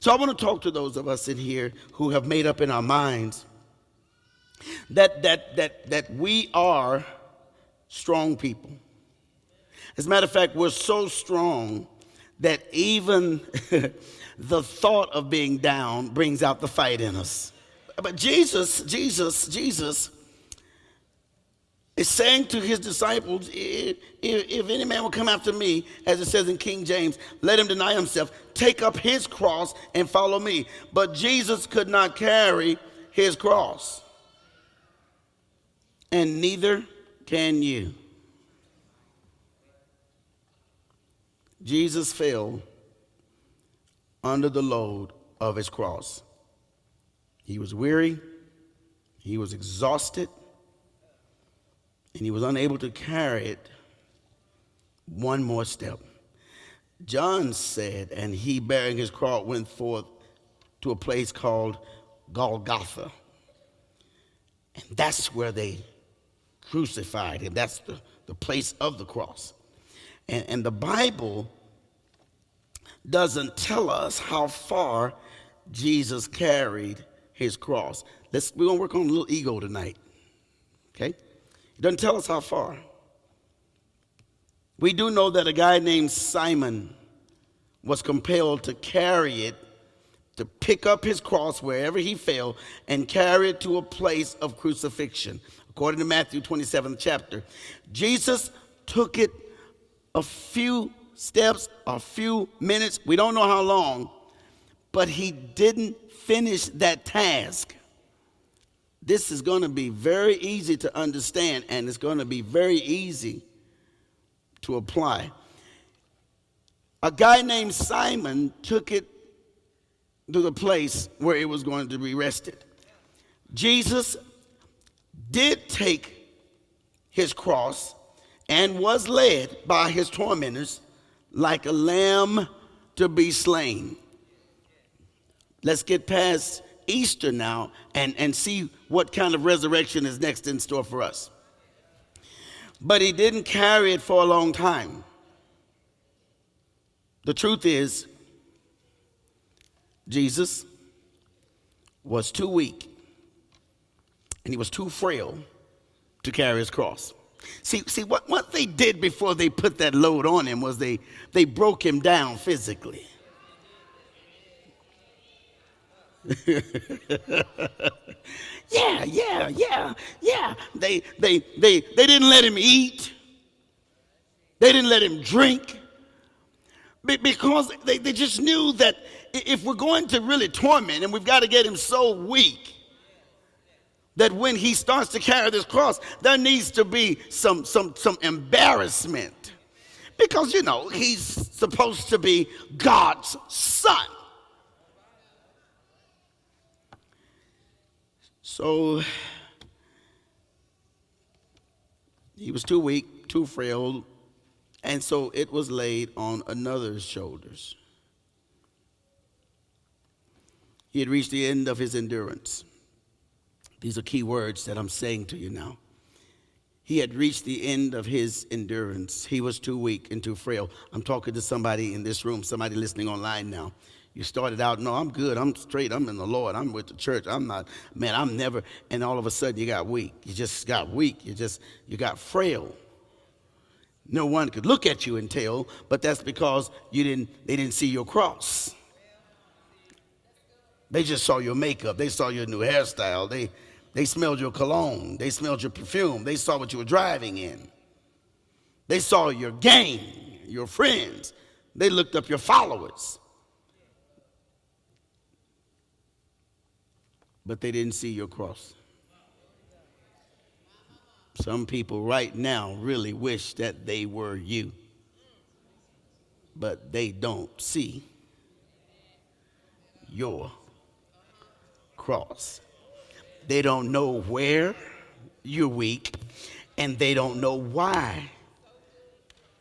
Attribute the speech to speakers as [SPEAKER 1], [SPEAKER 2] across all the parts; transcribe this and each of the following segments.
[SPEAKER 1] So I want to talk to those of us in here who have made up in our minds that we are strong people. As a matter of fact, we're so strong that even the thought of being down brings out the fight in us. But Jesus is saying to his disciples, if any man will come after me, as it says in King James, let him deny himself, take up his cross and follow me. But Jesus could not carry his cross. And neither can you. Jesus fell under the load of his cross. He was weary, he was exhausted, and he was unable to carry it one more step. John said, and he bearing his cross went forth to a place called Golgotha. And that's where they crucified him. That's the place of the cross. And the Bible doesn't tell us how far Jesus carried his cross. We're going to work on a little ego tonight. Okay? It doesn't tell us how far. We do know that a guy named Simon was compelled to carry it, to pick up his cross wherever he fell and carry it to a place of crucifixion. According to Matthew 27th chapter, Jesus took it a few steps, a few minutes, we don't know how long, but he didn't finish that task. This is going to be very easy to understand, and it's going to be very easy to apply. A guy named Simon took it to the place where it was going to be rested. Jesus did take his cross and was led by his tormentors like a lamb to be slain. Let's get past Easter now and see what kind of resurrection is next in store for us. But he didn't carry it for a long time. The truth is, Jesus was too weak and he was too frail to carry his cross. See what they did before they put that load on him was they broke him down physically. Yeah. They didn't let him eat. They didn't let him drink. Because they just knew that if we're going to really torment him, we've got to get him so weak that when he starts to carry this cross, there needs to be some embarrassment. Because, he's supposed to be God's son. So he was too weak, too frail, and so it was laid on another's shoulders. He had reached the end of his endurance. These are key words that I'm saying to you now. He had reached the end of his endurance. He was too weak and too frail. I'm talking to somebody in this room, somebody listening online now. You started out, no, I'm good, I'm straight, I'm in the Lord, I'm with the church, I'm never, and all of a sudden you got weak. You just got weak, you got frail. No one could look at you and tell, but that's because they didn't see your cross. They just saw your makeup, they saw your new hairstyle, they smelled your cologne, they smelled your perfume, they saw what you were driving in. They saw your gang, your friends, they looked up your followers. But they didn't see your cross. Some people right now really wish that they were you, but they don't see your cross. They don't know where you're weak, and they don't know why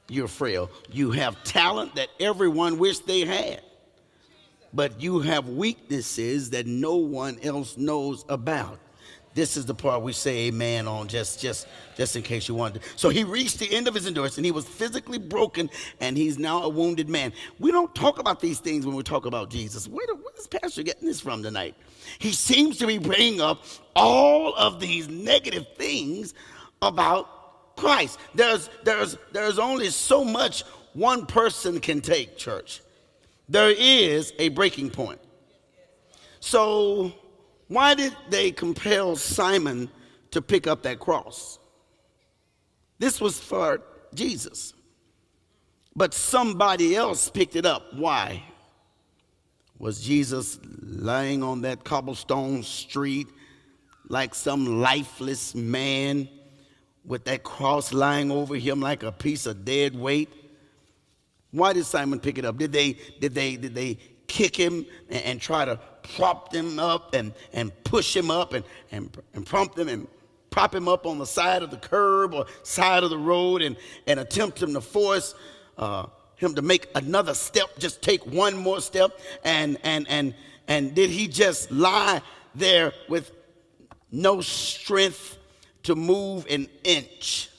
[SPEAKER 1] you're frail. You have talent that everyone wished they had, but you have weaknesses that no one else knows about. This is the part we say amen on, just in case you wanted to. So he reached the end of his endurance, and he was physically broken, and he's now a wounded man. We don't talk about these things when we talk about Jesus. Where is Pastor getting this from tonight? He seems to be bringing up all of these negative things about Christ. There's only so much one person can take, church. There is a breaking point. So why did they compel Simon to pick up that cross? This was for Jesus. But somebody else picked it up. Why? Was Jesus lying on that cobblestone street like some lifeless man with that cross lying over him like a piece of dead weight? Why did Simon pick it up? Did they kick him and try to prop him up and push him up and prompt him and prop him up on the side of the curb or side of the road and attempt him to force him to make another step, just take one more step? And did he just lie there with no strength to move an inch?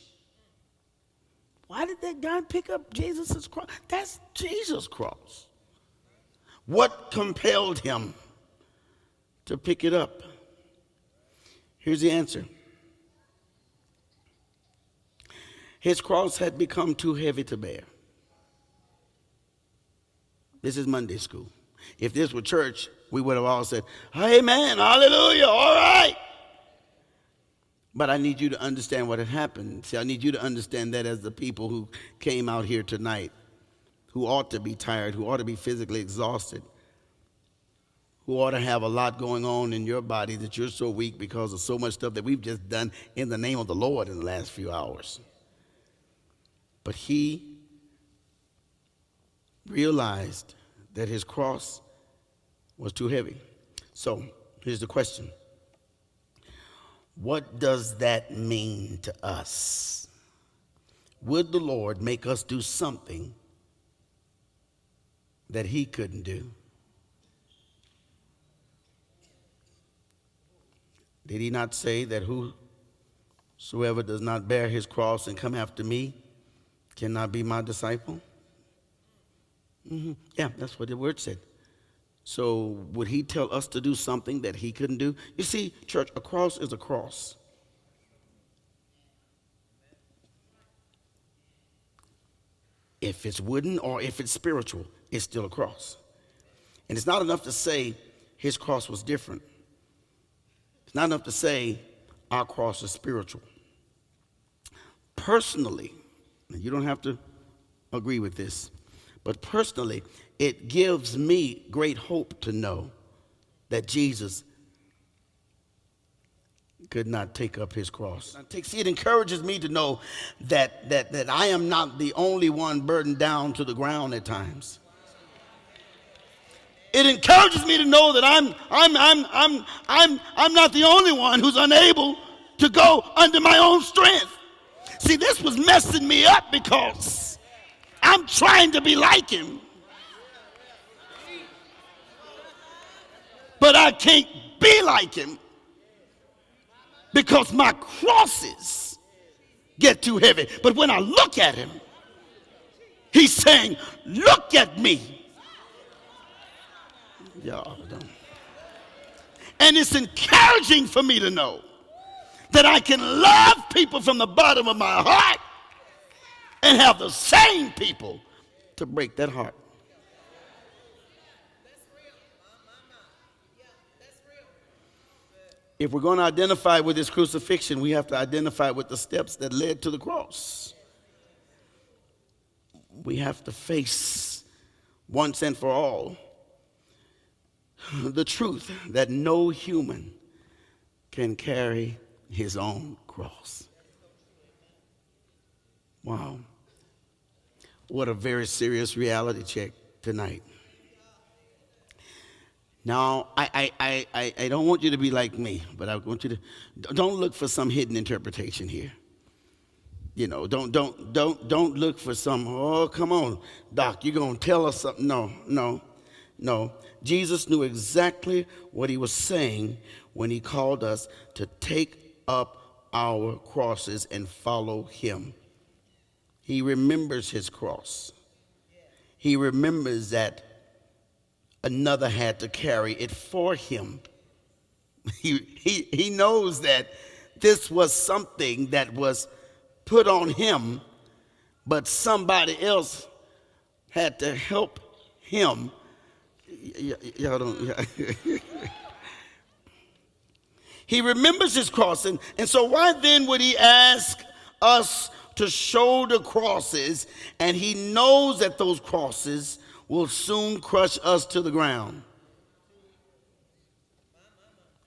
[SPEAKER 1] Why did that guy pick up Jesus' cross? That's Jesus' cross. What compelled him to pick it up? Here's the answer. His cross had become too heavy to bear. This is Monday school. If this were church, we would have all said, amen, hallelujah, all right. But I need you to understand what had happened. See, I need you to understand that as the people who came out here tonight, who ought to be tired, who ought to be physically exhausted, who ought to have a lot going on in your body, that you're so weak because of so much stuff that we've just done in the name of the Lord in the last few hours. But he realized that his cross was too heavy. So here's the question. What does that mean to us? Would the Lord make us do something that he couldn't do? Did he not say that whosoever does not bear his cross and come after me cannot be my disciple? Yeah, that's what the word said. So would he tell us to do something that he couldn't do? You see, church, a cross is a cross. If it's wooden or if it's spiritual, it's still a cross. And it's not enough to say his cross was different. It's not enough to say our cross is spiritual. Personally, and you don't have to agree with this, but personally, it gives me great hope to know that Jesus could not take up his cross. See, it encourages me to know that I am not the only one burdened down to the ground at times. It encourages me to know that I'm not the only one who's unable to go under my own strength. See, this was messing me up because I'm trying to be like him. But I can't be like him because my crosses get too heavy. But when I look at him, he's saying, look at me. Y'all don't. And it's encouraging for me to know that I can love people from the bottom of my heart and have the same people to break that heart. If we're going to identify with this crucifixion, we have to identify with the steps that led to the cross. We have to face once and for all the truth that no human can carry his own cross. Wow. What a very serious reality check tonight. Now, I don't want you to be like me, but I want you to don't look for some hidden interpretation here. You know, don't look for some, oh, come on, Doc, you're going to tell us something. No. No, Jesus knew exactly what he was saying when he called us to take up our crosses and follow him. He remembers his cross. He remembers that another had to carry it for him. He knows that this was something that was put on him, but somebody else had to help him. Y'all don't. He remembers his cross, and so why then would he ask us to shoulder crosses, and he knows that those crosses will soon crush us to the ground?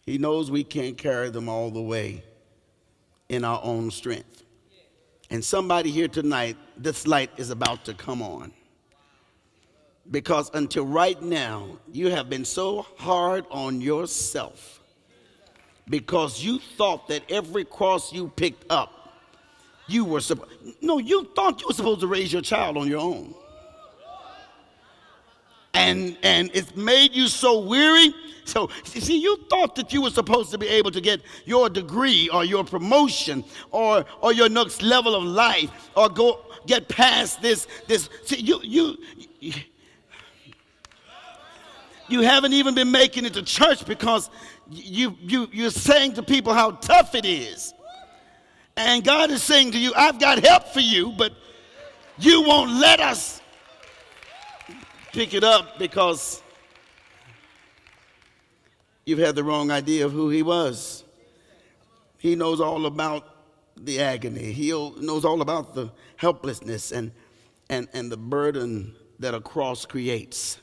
[SPEAKER 1] He knows we can't carry them all the way in our own strength. And somebody here tonight, this light is about to come on. Because until right now, you have been so hard on yourself because you thought that every cross you picked up, you thought you were supposed to raise your child on your own. And it's made you so weary. So, see, you thought that you were supposed to be able to get your degree or your promotion or your next level of life or get past this. See, you haven't even been making it to church because you're saying to people how tough it is. And God is saying to you, I've got help for you, but you won't let us pick it up because you've had the wrong idea of who he was. He knows all about the agony. He knows all about the helplessness and the burden that a cross creates.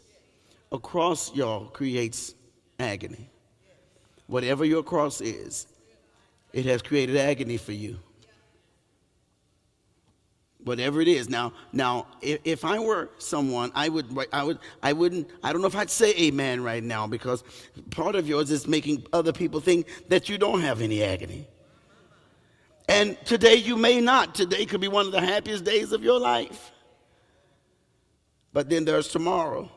[SPEAKER 1] A cross, y'all, creates agony. Whatever your cross is, it has created agony for you. Whatever it is. Now, if I were someone, I wouldn't, I don't know if I'd say amen right now because part of yours is making other people think that you don't have any agony. And today you may not. Today could be one of the happiest days of your life. But then there's tomorrow.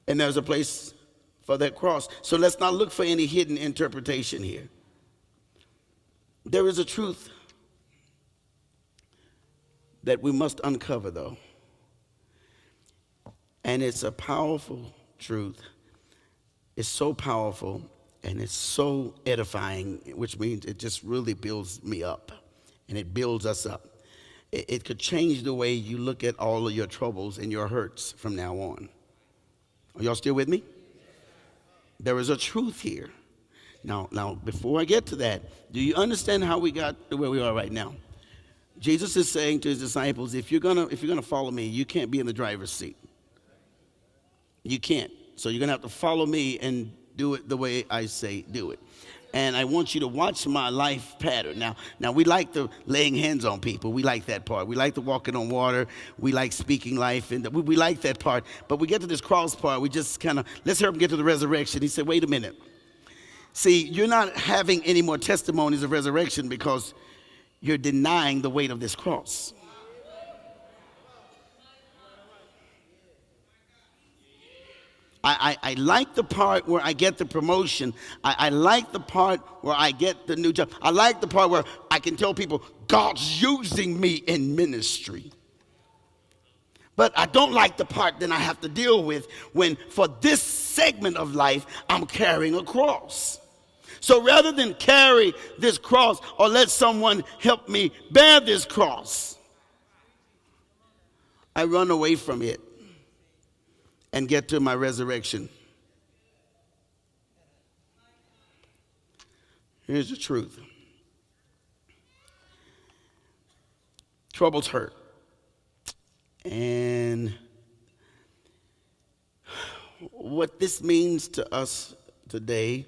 [SPEAKER 1] And there's a place for that cross. So let's not look for any hidden interpretation here. There is a truth that we must uncover, though. And it's a powerful truth. It's so powerful and it's so edifying, which means it just really builds me up and it builds us up. It could change the way you look at all of your troubles and your hurts from now on. Are y'all still with me? There is a truth here. Now, before I get to that, do you understand how we got to where we are right now? Jesus is saying to his disciples, if you're gonna follow me, you can't be in the driver's seat. You can't. So you're gonna have to follow me and do it the way I say do it. And I want you to watch my life pattern. Now we like the laying hands on people. We like that part. We like the walking on water. We like speaking life, and we like that part. But we get to this cross part, we just kind of, let's help him get to the resurrection. He said, wait a minute. See, you're not having any more testimonies of resurrection because you're denying the weight of this cross. I like the part where I get the promotion. I like the part where I get the new job. I like the part where I can tell people, God's using me in ministry. But I don't like the part that I have to deal with when for this segment of life, I'm carrying a cross. So rather than carry this cross or let someone help me bear this cross, I run away from it and get to my resurrection. Here's the truth. Troubles hurt. And what this means to us today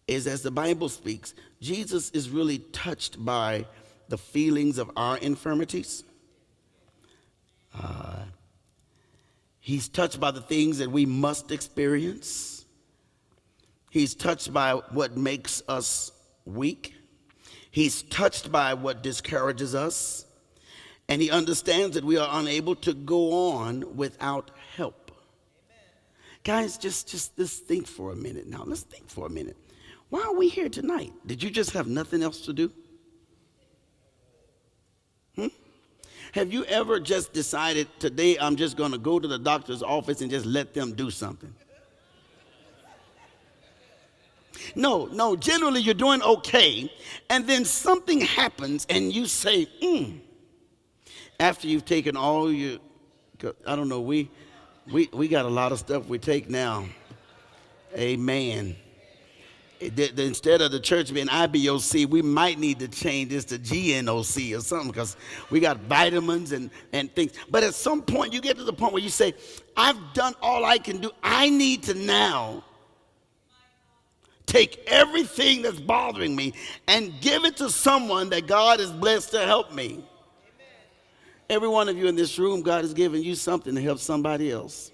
[SPEAKER 1] is, as the Bible speaks, Jesus is really touched by the feelings of our infirmities. He's touched by the things that we must experience. He's touched by what makes us weak. He's touched by what discourages us. And he understands that we are unable to go on without help. Guys, just think for a minute now. Let's think for a minute. Why are we here tonight? Did you just have nothing else to do? Have you ever just decided, today I'm just going to go to the doctor's office and just let them do something? No, generally you're doing okay, and then something happens and you say, after you've taken all your, I don't know, we got a lot of stuff we take now. Amen. Instead of the church being IBOC, we might need to change this to GNOC or something, because we got vitamins and things. But at some point, you get to the point where you say, I've done all I can do. I need to now take everything that's bothering me and give it to someone that God is blessed to help me. Every one of you in this room, God has given you something to help somebody else.